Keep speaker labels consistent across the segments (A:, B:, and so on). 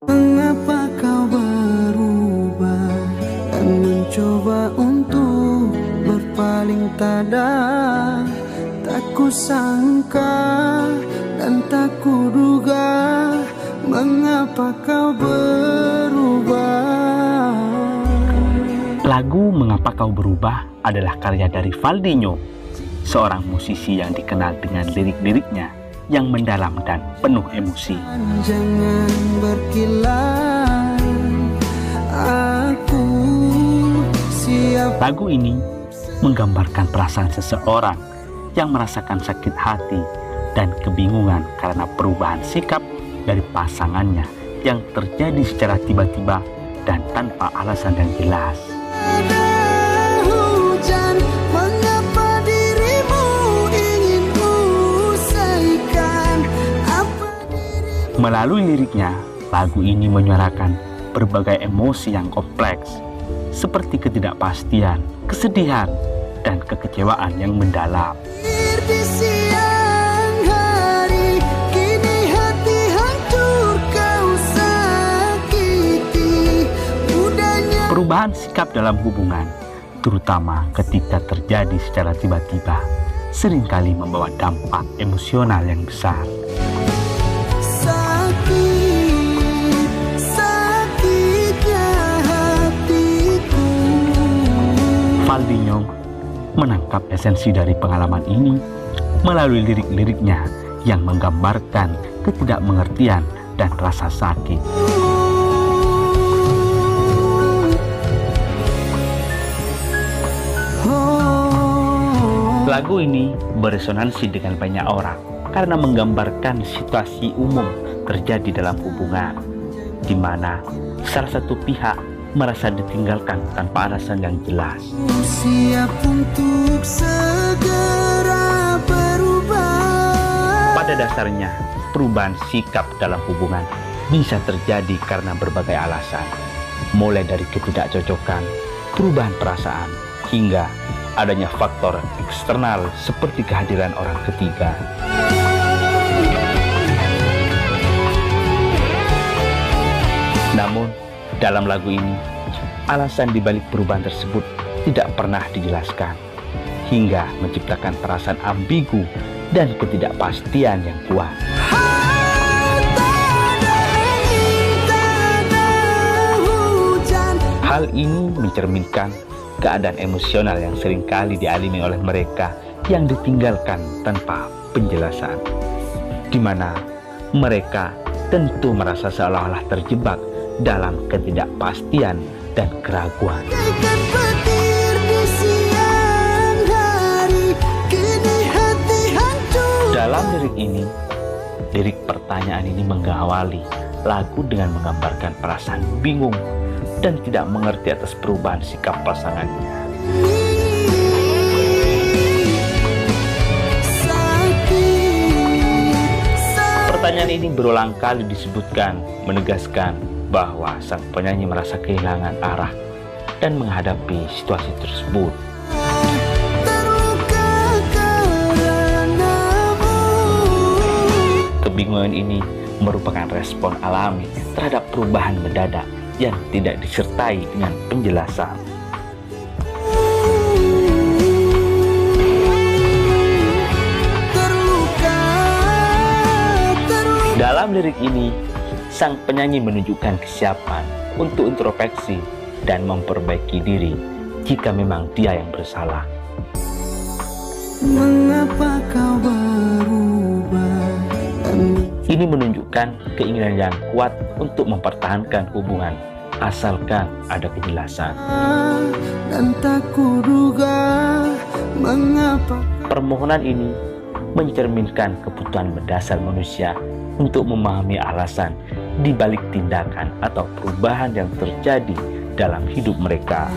A: Mengapa kau berubah dan mencoba untuk berpaling tada? Tak kusangka dan tak kuduga, mengapa kau berubah.
B: Lagu Mengapa Kau Berubah adalah karya dari Valdinho, seorang musisi yang dikenal dengan lirik-liriknya yang mendalam dan penuh emosi.
A: Jangan berkilah, aku siap.
B: Lagu ini menggambarkan perasaan seseorang yang merasakan sakit hati dan kebingungan karena perubahan sikap dari pasangannya yang terjadi secara tiba-tiba dan tanpa alasan yang jelas.
A: Ada hujan, mengapa dirimu ingin usaikan apa dirimu.
B: Melalui liriknya, lagu ini menyuarakan berbagai emosi yang kompleks, seperti ketidakpastian, kesedihan, dan kekecewaan yang mendalam.
A: Di siang hari, kini hati hancur kau sakiti. Mudahnya
B: Perubahan sikap dalam hubungan, terutama ketika terjadi secara tiba-tiba, seringkali membawa dampak emosional yang besar.
A: sakitnya hatiku.
B: Valdinho menangkap esensi dari pengalaman ini melalui lirik-liriknya yang menggambarkan ketidakmengertian dan rasa sakit. Lagu ini beresonansi dengan banyak orang karena menggambarkan situasi umum terjadi dalam hubungan, di mana salah satu pihak merasa ditinggalkan tanpa alasan yang jelas.
A: Siap untuk segera berubah.
B: Pada dasarnya, perubahan sikap dalam hubungan bisa terjadi karena berbagai alasan, mulai dari ketidakcocokan, perubahan perasaan, hingga adanya faktor eksternal seperti kehadiran orang ketiga. Namun, dalam lagu ini, alasan dibalik perubahan tersebut tidak pernah dijelaskan, hingga menciptakan perasaan ambigu dan ketidakpastian yang kuat. Hal ini mencerminkan keadaan emosional yang seringkali dialami oleh mereka yang ditinggalkan tanpa penjelasan, di mana mereka tentu merasa seolah-olah terjebak dalam ketidakpastian dan keraguan. Dalam lirik ini, lirik pertanyaan ini mengawali lagu dengan menggambarkan perasaan bingung dan tidak mengerti atas perubahan sikap pasangannya. Pertanyaan ini berulang kali disebutkan, menegaskan bahwa sang penyanyi merasa kehilangan arah dan menghadapi situasi tersebut. Kebingungan ini merupakan respon alami terhadap perubahan mendadak yang tidak disertai dengan penjelasan. Dalam lirik ini, sang penyanyi menunjukkan kesiapan untuk introspeksi dan memperbaiki diri jika memang dia yang bersalah.
A: Mengapa kau berubah?
B: Ini menunjukkan keinginan yang kuat untuk mempertahankan hubungan, asalkan ada kejelasan.
A: Dan tak kuduga mengapa.
B: Permohonan ini mencerminkan kebutuhan mendasar manusia untuk memahami alasan di balik tindakan atau perubahan yang terjadi dalam hidup mereka.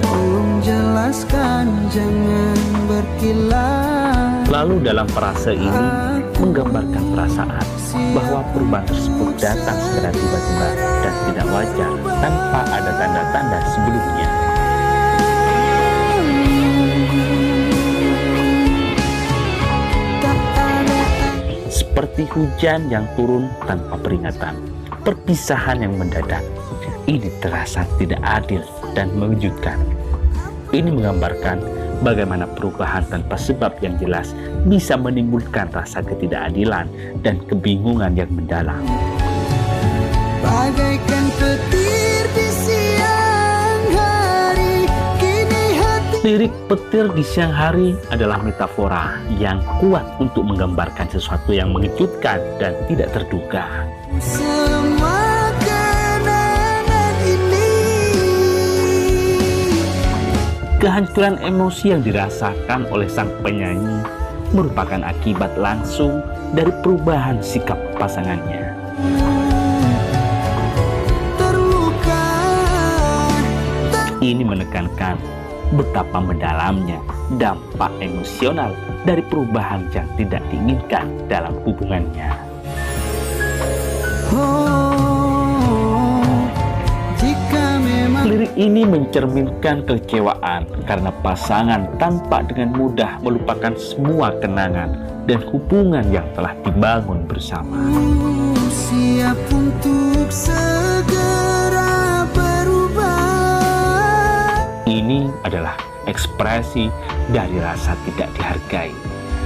A: Tolong jelaskan, jangan berkilah.
B: Lalu dalam frase ini menggambarkan perasaan bahwa perubahan tersebut datang secara tiba-tiba dan tidak wajar tanpa ada tanda-tanda sebelumnya. Seperti hujan yang turun tanpa peringatan, perpisahan yang mendadak ini terasa tidak adil dan mengejutkan. Ini menggambarkan bagaimana perubahan tanpa sebab yang jelas bisa menimbulkan rasa ketidakadilan dan kebingungan yang mendalam.
A: Bagaikan petir di siang hari, kini hati
B: Lirik petir di siang hari adalah metafora yang kuat untuk menggambarkan sesuatu yang mengejutkan dan tidak terduga.
A: semua kenangan ini.
B: Kehancuran emosi yang dirasakan oleh sang penyanyi merupakan akibat langsung dari perubahan sikap pasangannya.
A: Terluka,
B: Ini menekankan betapa mendalamnya dampak emosional dari perubahan yang tidak diinginkan dalam hubungannya.
A: oh, jika memang
B: Lirik ini mencerminkan kekecewaan karena pasangan tampak dengan mudah melupakan semua kenangan dan hubungan yang telah dibangun bersama.
A: siap untuk segera berubah.
B: Ini adalah ekspresi dari rasa tidak dihargai,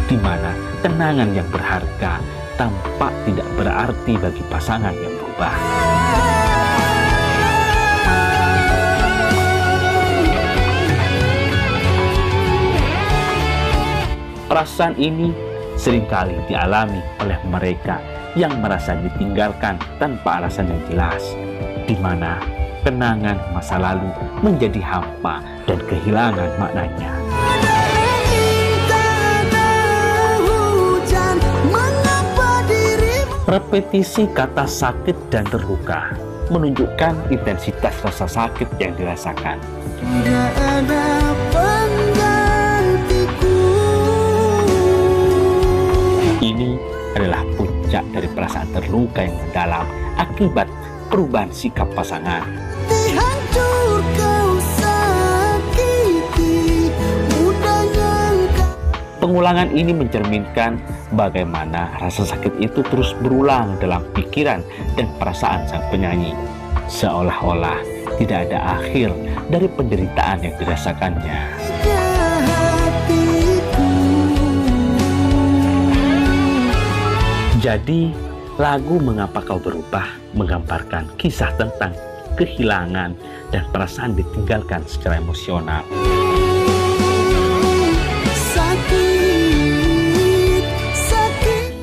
B: di mana kenangan yang berharga tampak tidak berarti bagi pasangan yang berubah. Perasaan ini seringkali dialami oleh mereka yang merasa ditinggalkan tanpa alasan yang jelas, di mana kenangan masa lalu menjadi hampa dan kehilangan maknanya.
A: Hujan, mengapa dirimu
B: Repetisi kata sakit dan terluka menunjukkan intensitas rasa sakit yang dirasakan.
A: tidak ada penggantiku.
B: Ini adalah puncak dari perasaan terluka yang mendalam akibat perubahan sikap pasangan.
A: Hancur kau sakiti, mudahnya engkau.
B: Pengulangan ini mencerminkan bagaimana rasa sakit itu terus berulang dalam pikiran dan perasaan sang penyanyi, seolah-olah tidak ada akhir dari penderitaan yang dirasakannya. Jadi, lagu Mengapa Kau Berubah menggambarkan kisah tentang kehilangan dan perasaan ditinggalkan secara emosional.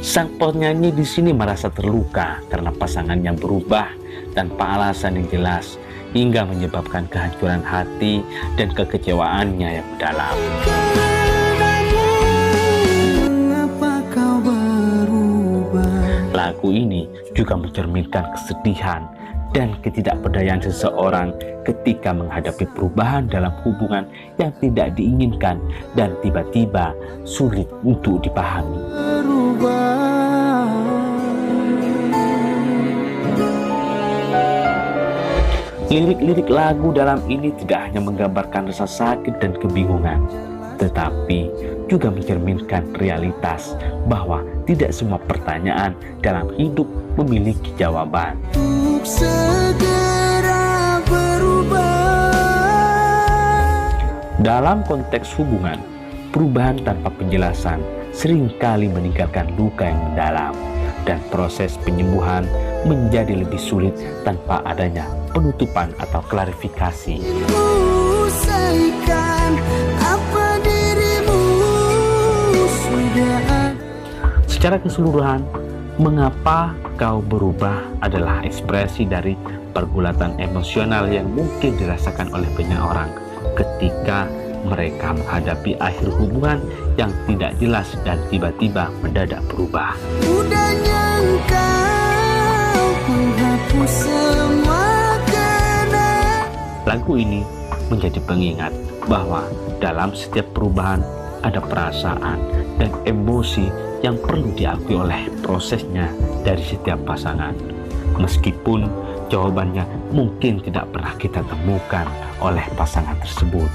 B: Sang penyanyi di sini merasa terluka karena pasangan yang berubah tanpa alasan yang jelas, hingga menyebabkan kehancuran hati dan kekecewaannya yang mendalam. Lagu ini juga mencerminkan kesedihan dan ketidakberdayaan seseorang ketika menghadapi perubahan dalam hubungan yang tidak diinginkan dan tiba-tiba sulit untuk dipahami. Lirik-lirik lagu dalam ini tidak hanya menggambarkan rasa sakit dan kebingungan, tetapi juga mencerminkan realitas bahwa tidak semua pertanyaan dalam hidup memiliki jawaban.
A: Untuk segera berubah.
B: Dalam konteks hubungan, perubahan tanpa penjelasan seringkali meninggalkan luka yang mendalam, dan proses penyembuhan menjadi lebih sulit tanpa adanya penutupan atau klarifikasi.
A: Usaikan apa dirimu sudah.
B: Secara keseluruhan, Mengapa Kau Berubah adalah ekspresi dari pergulatan emosional yang mungkin dirasakan oleh banyak orang ketika mereka menghadapi akhir hubungan yang tidak jelas dan tiba-tiba mendadak berubah.
A: Mudahnya engkau menghapus semua kenangan.
B: Lagu ini menjadi pengingat bahwa dalam setiap perubahan ada perasaan dan emosi yang perlu diakui oleh prosesnya dari setiap pasangan, meskipun jawabannya mungkin tidak pernah kita temukan oleh pasangan tersebut.